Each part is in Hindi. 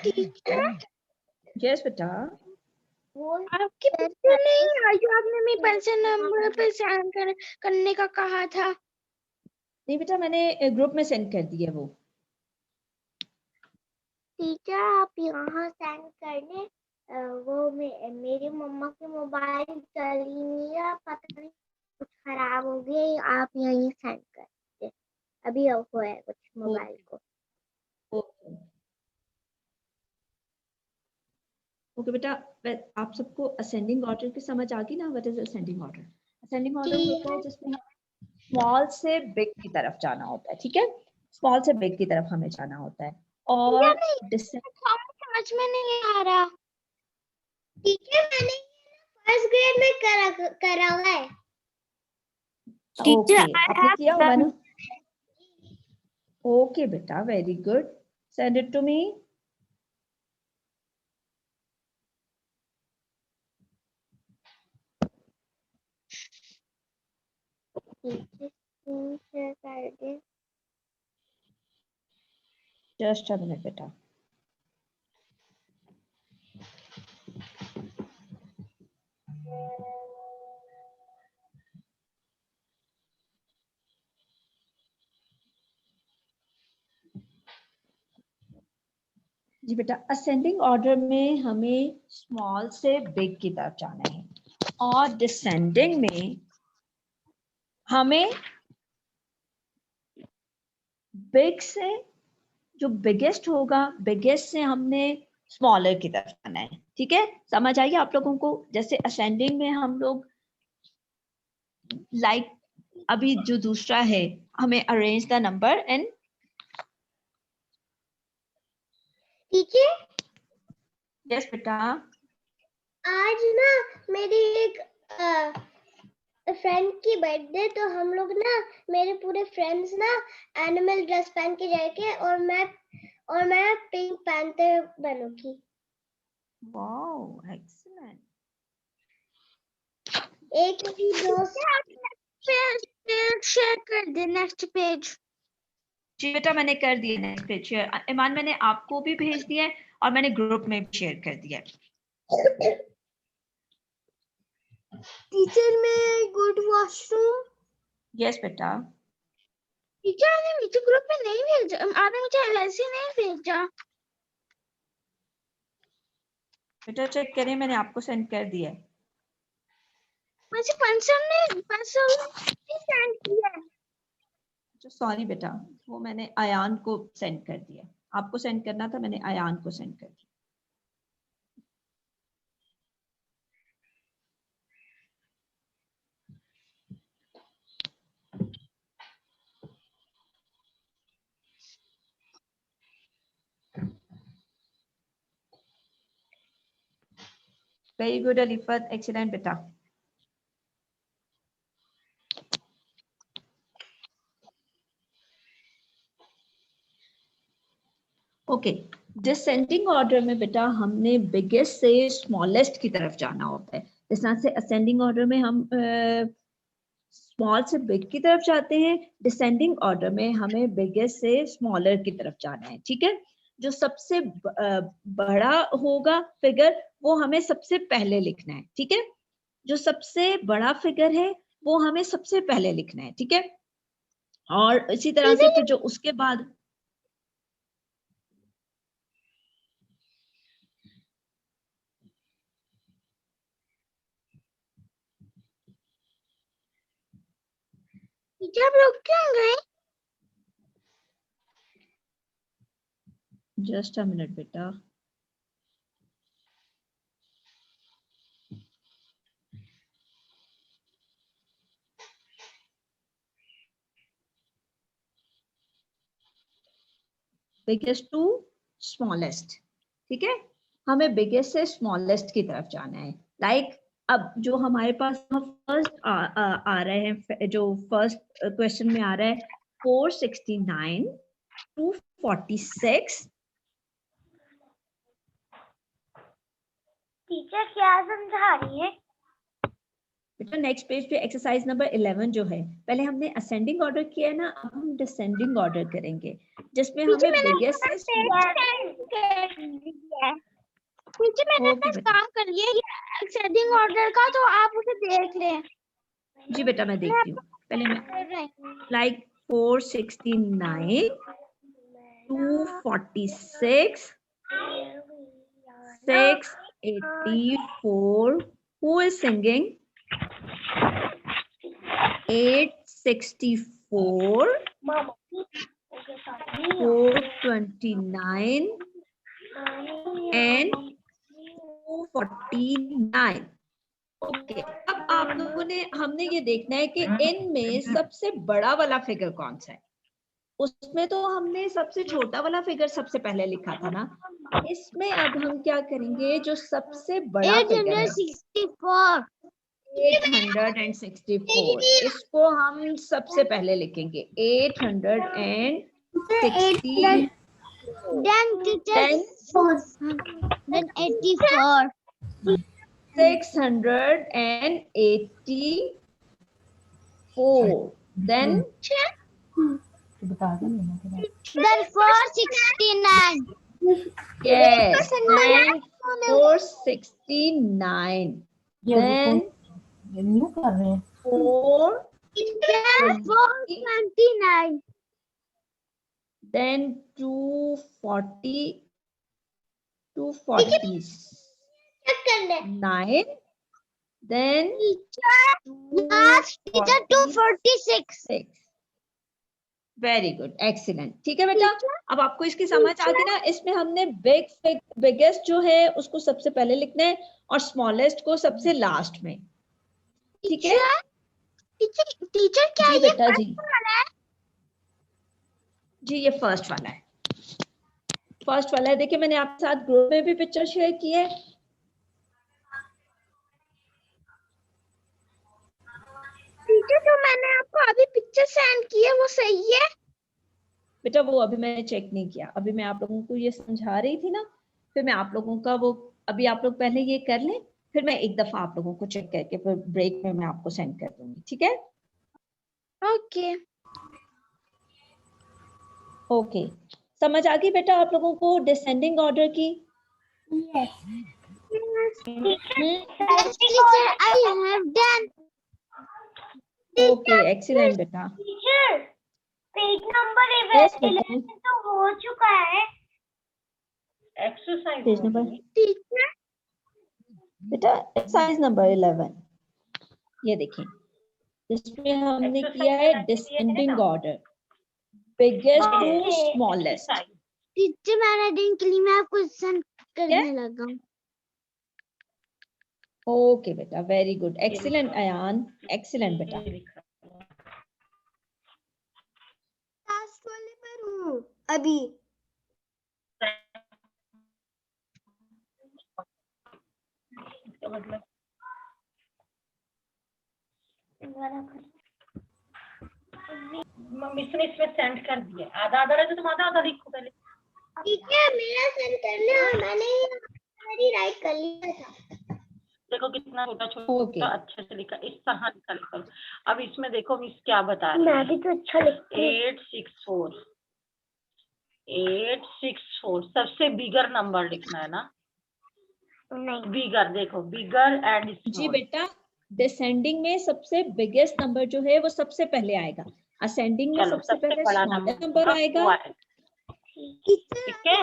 टीचर यस बेटा, वो आपकी पिक्चर नहीं आई जो आपने मेरे पेंसिल नंबर पे सेंड करने का कहा था। नहीं बेटा, मैंने ग्रुप में सेंड कर दी है वो। टीचर आप यहाँ सेंड करने वो मेरी मम्मा की मोबाइल चली नहीं है, पता नहीं कुछ खराब हो गया, आप यहीं सेंड कर दे। अभी वो है कुछ मोबाइल को। ओके ओके बेटा, आप सबको असेंडिंग ऑर्डर की समझ आ गई ना? What is ascending order? Ascending order होता है जिसमें स्मॉल से बिग की तरफ जाना होता है, ठीक है? स्मॉल से बिग की तरफ हमें जाना होता है। और समझ में नहीं आ रहा। ठीक है, मैंने फर्स्ट ग्रेड में करा हुआ है। ओके, आपने किया होगा ना? ओके बेटा, very good, send it to me. Just a minute बेटा। जी बेटा, असेंडिंग ऑर्डर में हमें स्मॉल से बिग की तरफ जाना है, और डिसेंडिंग में हमें बिग से, जो बिगेस्ट होगा, बिगेस्ट से हमने स्मॉलर की तरफ जाना है, ठीक है? समझ आइए आप लोगों को? जैसे असेंडिंग में हम लोग लाइक अभी जो दूसरा है, हमें arrange the number and. Teacher yes बेटा। आज ना मेरी एक फ्रेंड की बर्थडे, तो हम लोग ना मेरे पूरे फ्रेंड्स ना एनिमल ड्रेस पहन के जाएंगे, और मैं पिंक पैंथर बनूंगी। Wow, excellent. एक मेरी दोस्त शेयर कर दे नेक्स्ट पेज। जी बेटा, मैंने कर दिया नेक्स्ट पेज शेयर। ईमान, मैंने आपको भी भेज दिया है और मैंने ग्रुप में भी शेयर कर दिया है। टीचर मैं गुड वॉशरूम। यस बेटा। टीचर ने मुझे ग्रुप में नहीं भेजा, आपने मुझे ऐसे नहीं भेजा। बेटा चेक करें, मैंने आपको सेंड कर दिया है। मुझे पेंसिल सेंड किया है। सॉरी बेटा, वो मैंने अयान को सेंड कर दिया। आपको सेंड करना था, मैंने अयान को सेंड कर दिया। वेरी गुड अलीफत, एक्सीलेंट बेटा। ओके, डिसेंडिंग ऑर्डर में बेटा हमने बिगेस्ट से स्मॉलेस्ट की तरफ जाना होता है। जिस तरह से असेंडिंग ऑर्डर में हम स्मॉल से बिग की तरफ जाते हैं, डिसेंडिंग ऑर्डर में हमें बिगेस्ट से स्मॉलर की तरफ जाना है, ठीक है? जो सबसे बड़ा होगा फिगर, वो हमें सबसे पहले लिखना है, ठीक है? जो सबसे बड़ा फिगर है वो हमें सबसे पहले लिखना है, ठीक है? और इसी तरह से फिर जो उसके बाद। जब रुक क्यों गए? जस्ट अ मिनट बेटा। बिगेस्ट टू स्मॉलेस्ट, ठीक है? हमें बिगेस्ट से स्मॉलेस्ट की तरफ जाना है। लाइक अब जो हमारे पास फर्स्ट आ रहे हैं, जो फर्स्ट क्वेश्चन में आ रहा है 469 246। टीचर क्या समझा रही है? बेटा नेक्स्ट पेज पे एक्सरसाइज नंबर 11 जो है, पहले हमने असेंडिंग ऑर्डर किया है ना, अब हम डिसेंडिंग ऑर्डर करेंगे जिसमें हमें बिगेस्ट से नीचे मैंने ओके अपना बेटा। काम कर लिया ये असेंडिंग ऑर्डर का, तो आप उसे देख लें। जी बेटा मैं देखती हूँ, पहले मैं like 469, 246, 684, who is singing? 864, 429 and 249. Okay, अब आप लोगों ने हमने ये देखना है कि इनमें सबसे बड़ा वाला फिगर कौन सा है। उसमें तो हमने सबसे छोटा वाला फिगर सबसे पहले लिखा था ना, इसमें अब हम क्या करेंगे, जो सबसे बड़ा फिगर है 864 864, इसको हम सबसे पहले लिखेंगे 860, then teacher then 84 684, then then 469 yes, then 469, then 429 then 240, 249, then last teacher 246 very good, excellent. ठीक है बेटा, अब आपको इसकी समझ आ गई ना, इसमें हमने बिगेस्ट जो है उसको सबसे पहले लिखना है और स्मॉलेस्ट को सबसे लास्ट में। ठीक है टीचर क्या जी ये बेटा जी, वाला है? जी ये फर्स्ट वाला है, फर्स्ट वाला है। देखिए मैंने आपके साथ ग्रुप में भी पिक्चर शेयर की है। टीचर जो मैंने आपको अभी पिक्चर सेंड की है वो सही है? बेटा वो अभी मैंने चेक नहीं किया, अभी मैं आप लोगों को ये समझा रही थी ना, फिर मैं आप लोगों का वो, अभी आप लोग पहले ये कर लें, फिर मैं एक दफा आप लोगों को चेक करके फिर ब्रेक में मैं आपको सेंड कर दूंगी। ठीक है ओके ओके, समझ आ गई बेटा आप लोगों को डिसेंडिंग ऑर्डर की? Teacher I have done. Okay excellent बेटा। टीचर पेज नंबर यस बेटा, 11 तो हो चुका है। एक्सरसाइज पेज नंबर टीचर बेटा एक्सरसाइज नंबर 11, ये देखिए जिसमें हमने किया है descending order, biggest to smallest. Teacher मैंने दिन के लिए मैं आपको सेंड करने लगा हूँ। ओके बेटा very good, excellent Ayaan, excellent बेटा। लास्ट वाले पर हूँ अभी। मतलब मिस ने इसमें सेंड कर दिया, आधा आधा रहे तो तुम आधा आधा लिखो पहले। ठीक है मेरा सेंड कर ले और मैंने मेरी राइट कर लिया था। देखो कितना छोटा छोटा Okay. अच्छे से लिखा, इस तरह लिखा लिखो। अब इसमें देखो मिस क्या बता रही मैं है, भी तो अच्छा लिखती हूँ। 864 सबसे बिगर नंबर लिखना है ना, नहीं बिगर, देखो बिगर एंड जी स्मॉल। बेटा, डिसेंडिंग में सबसे बिगेस्ट नंबर जो है वो सबसे पहले आएगा, असेंडिंग में चलो सबसे पहले बड़ा स्मॉलेस्ट नंबर आएगा। वो आएगा। ठीक है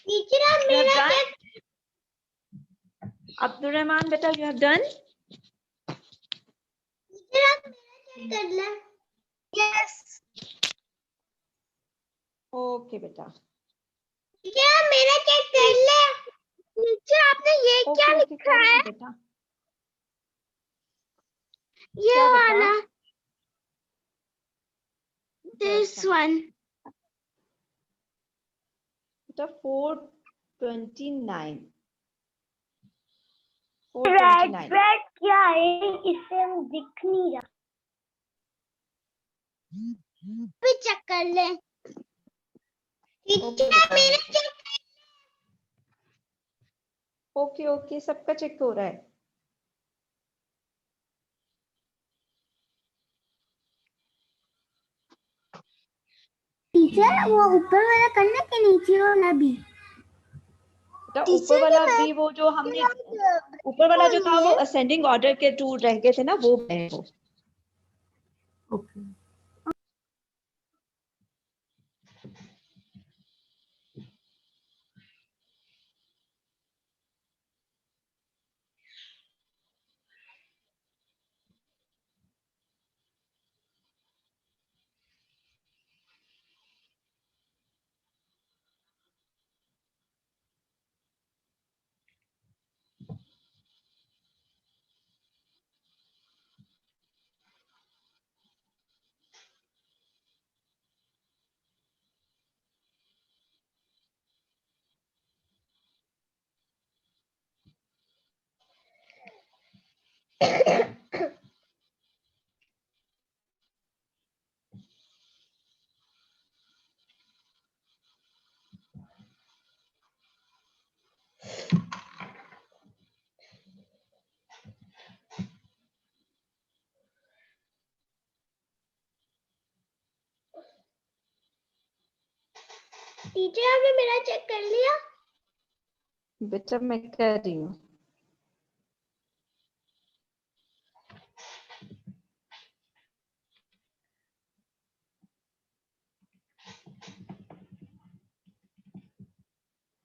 टीचर अब मेरा चेक अब्दुल रहमान बेटा यू हैव डन? टीचर अब मेरा चेक कर ले। यस ओके बेटा, टीचर अब मेरा चेक कर ले। टीचर आपने ये क्या ओके लिखा है? बेटा, ये क्या बेटा? वाला दिस वन। बेटा 429, रेड क्या है? इससे हम दिख नहीं रहा। भी चेक कर ले। टीचर मेरा चेक कर ओके ओके, सबका चेक हो रहा है। टीचर वो ऊपर वाला करना कि नीचे वाला भी? बेटा ऊपर वाला भी वो जो हमने ऊपर वाला जो था वो असेंडिंग ऑर्डर के टू रह गए थे ना, वो है वो। ओके। टीचर आपने मेरा चेक कर लिया? बेटा मैं कर रही हूँ।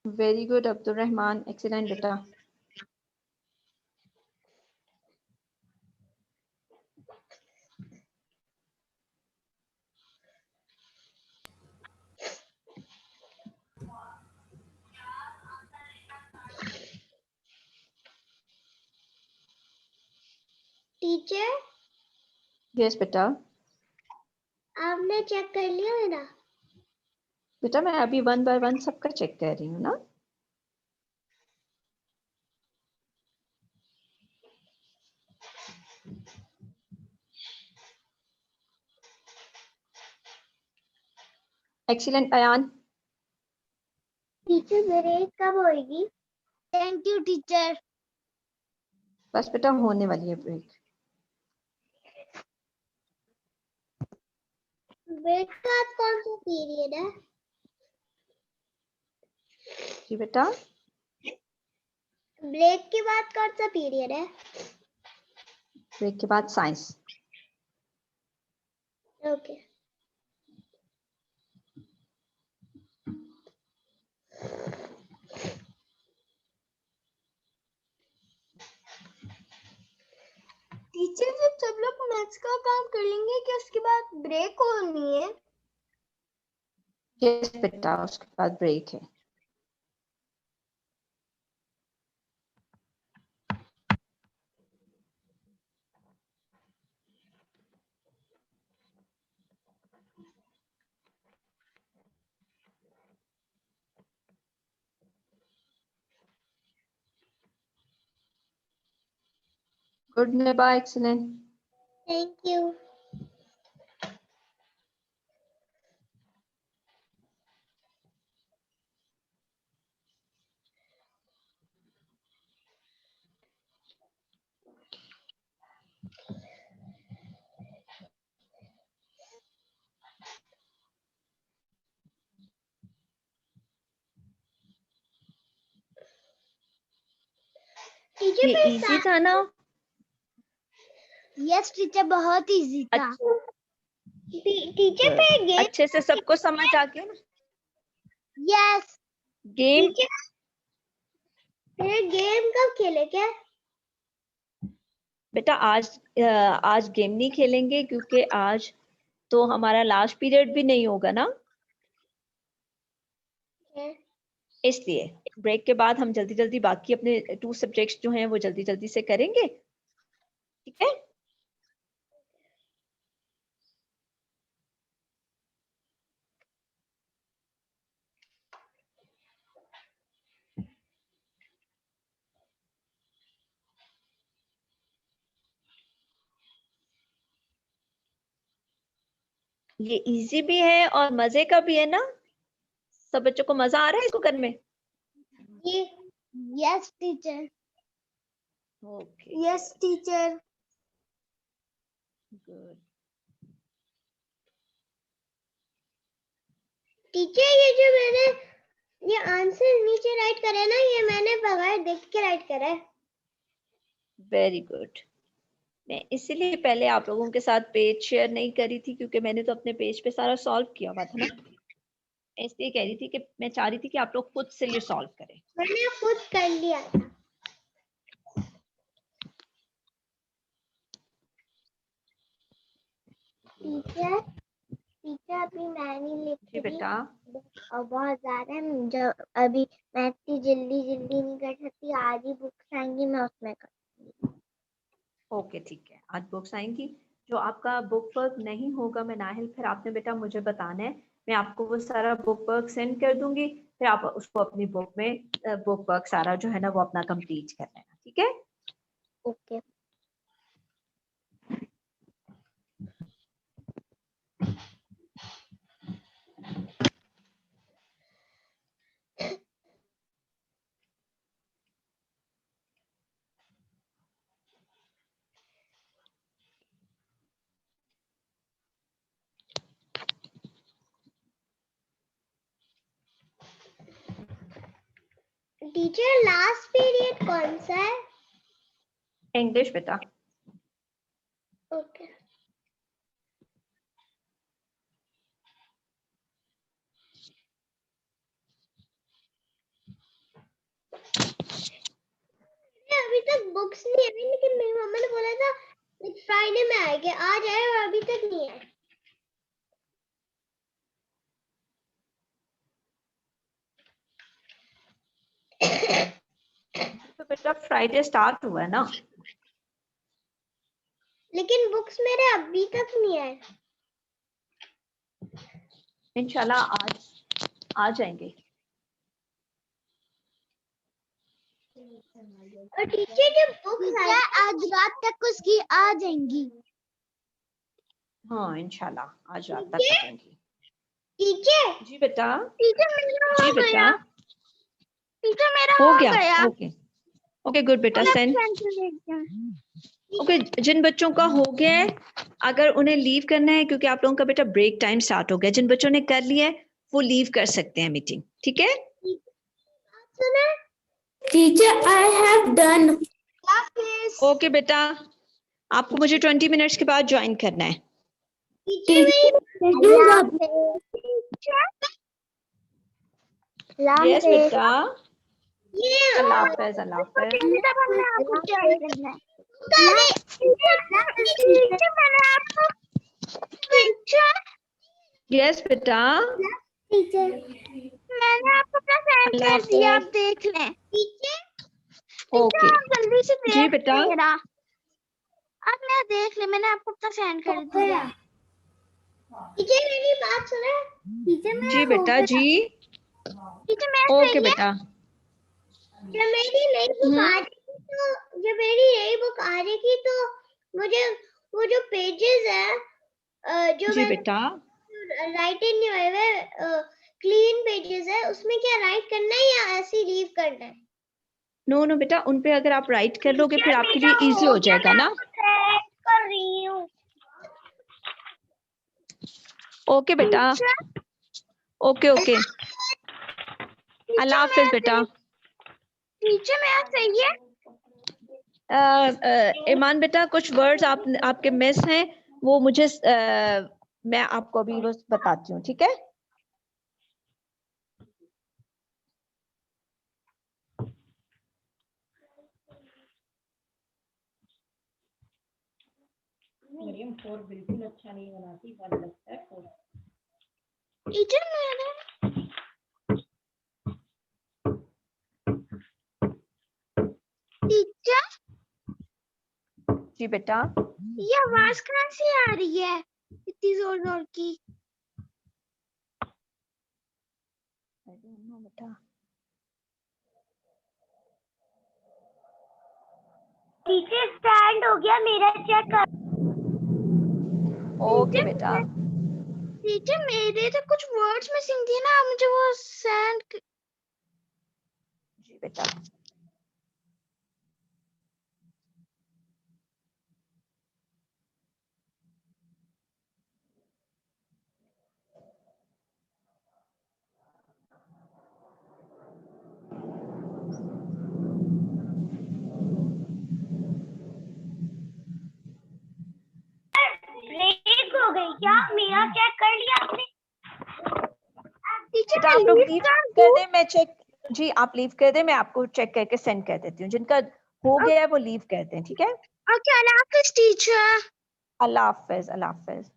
Very good Abdul Rahman, excellent बेटा। टीचर यस बेटा। आपने चेक कर लिया मेरा? बेटा मैं अभी 1 बाय 1 सबका चेक कर रही हूँ ना। एक्सीलेंट अयान। टीचर ब्रेक कब होएगी? Thank you teacher. बस बेटा होने वाली है ब्रेक। ब्रेक का आज कौन सा पीरियड है? जी बेटा। ब्रेक के बाद कौन सा पीरियड है? ब्रेक के बाद साइंस। ओके। टीचर जब सब लोग मैथ्स का काम कर लेंगे कि उसके बाद ब्रेक होनी है? यस बेटा उसके बाद ब्रेक है। Good Niba, excellent. Thank you. Teacher ये इजी था ना? यस टीचर बहुत इजी था। अच्छा, टीचर पे गेम। अच्छे से सबको समझ आ गया ना? Yes game teacher. फिर गेम कब खेले क्या? बेटा आज गेम नहीं खेलेंगे क्योंकि आज तो हमारा लास्ट पीरियड भी नहीं होगा ना, इसलिए ब्रेक के बाद हम जल्दी जल्दी बाकी अपने 2 सब्जेक्ट्स जो हैं वो जल्दी जल्दी से करेंगे, ठीक है? ये इजी भी है और मजे का भी है ना? सब बच्चों को मजा आ रहा है इसको करने में? ये yes teacher. Okay yes teacher. Good. Teacher ये जो मैंने ये आंसर नीचे राइट करे ना, ये मैंने बगैर देख के राइट करा है। Very good. मैं इसीलिए पहले आप लोगों के साथ पेज शेयर नहीं करी थी, क्योंकि मैंने तो अपने पेज पे सारा सॉल्व किया हुआ था ना। इसलिए कह रही थी कि मैं चाह रही थी कि आप लोग खुद से ये सॉल्व करें। मैंने खुद कर लिया था। टीचर टीचर अभी मैं नहीं लिख जी रही बेटा। और बहुत ज्यादा है, जो अभी मैं इतनी जल्दी जल्दी नहीं कर सकती। आज ही बुक्स आएंगी, मैं उसमें कर। ओके ठीक है, आज बुक्स आएंगी। जो आपका बुक वर्क नहीं होगा मैं नाहिल, फिर आपने बेटा मुझे बताना है, मैं आपको वो सारा बुक वर्क सेंड कर दूंगी, फिर आप उसको अपनी बुक में बुक वर्क सारा जो है ना वो अपना कंप्लीट कर लेना, ठीक है। ओके। टीचर लास्ट पीरियड कौन सा है? इंग्लिश बेटा। ओके। अभी तक बुक्स नहीं आई, लेकिन मेरी मम्मा ने बोला था फ्राइडे में आएंगे, आज आए और अभी तक नहीं आए। तो बेटा फ्राइडे स्टार्ट हुआ है ना। लेकिन बुक्स मेरे अभी तक नहीं आए। इंशाल्लाह आज आ जाएंगे। और टीचर जब बुक्स आए आज रात तक उसकी आ जाएंगी। हाँ इंशाल्लाह आज रात तक आ जाएंगी। टीचर जी बेटा। टीचर मेरा जी हो बेटा। गया। टीचर मेरा हो हो गया। गया। ओके ओके गुड बेटा, सेंड। ओके जिन बच्चों का हो गया है, अगर उन्हें लीव करना है, क्योंकि आप लोगों का बेटा ब्रेक टाइम स्टार्ट हो गया, जिन बच्चों ने कर लिया है वो लीव कर सकते हैं मीटिंग, ठीक है। Teacher I have done. Okay बेटा, आपको मुझे 20 मिनट्स के बाद ज्वाइन करना है। यस बेटा। अल्लाह हाफिज, अल्लाह हाफिज। यस बेटा। टीचर मैंने आपको अपना सेंड अल्लाह कर दिया, आप हाफिज। देख लें। ओके आप जल्दी से जी देख बेटा। मेरा। आप मेरा देख ले, मैंने आपको अपना सेंड कर दिया। टीचर मेरी बात सुने। टीचर जी मेरा हो बेटा गया। जी। टीचर मेरा ओके सही है। बेटा। जब मेरी नई बुक आ जाएगी तो जब मेरी नई बुक आ जाएगी तो मुझे वो जो पेजेस है जो जी मैंने बेटा। राइट इन नहीं हुए हुए क्लीन पेजेस है, उसमें क्या राइट करना है या ऐसे ही लीव करना है? नो नो बेटा, उन पे अगर आप राइट कर लोगे फिर आपके लिए इजी हो हो गया, जाएगा मैं ना। आपको सेंड कर रही हूँ। ओके बेटा। Okay okay. अल्लाह हाफिज बेटा। टीचर मेरा सही है। ईमान बेटा कुछ वर्ड्स आपके मिस हैं, वो मुझे मैं आपको अभी बस बताती हूँ, ठीक है। मरियम फोर बिल्कुल अच्छा नहीं बनाती, बन लगता है फोर। टीचर मेरा टीचर जी बेटा। ये आवाज कहाँ से आ रही है इतनी जोर जोर की? बेटा टीचर स्टैंड हो गया मेरा, चेक कर। ओके बेटा। टीचर मेरे तो कुछ वर्ड्स मिसिंग थे ना, मुझे वो सेंड। जी बेटा। हो गई क्या? मेरा चेक कर लिया आपने? टीचर बेटा आप लोग लीव कर दें, मैं चेक, जी आप लीव कर दें, मैं आपको चेक करके सेंड कर देती हूँ। जिनका हो गया है वो लीव कर दें, ठीक है? ओके, अल्लाह हाफिज टीचर। अल्लाह हाफिज, अल्लाह हाफिज।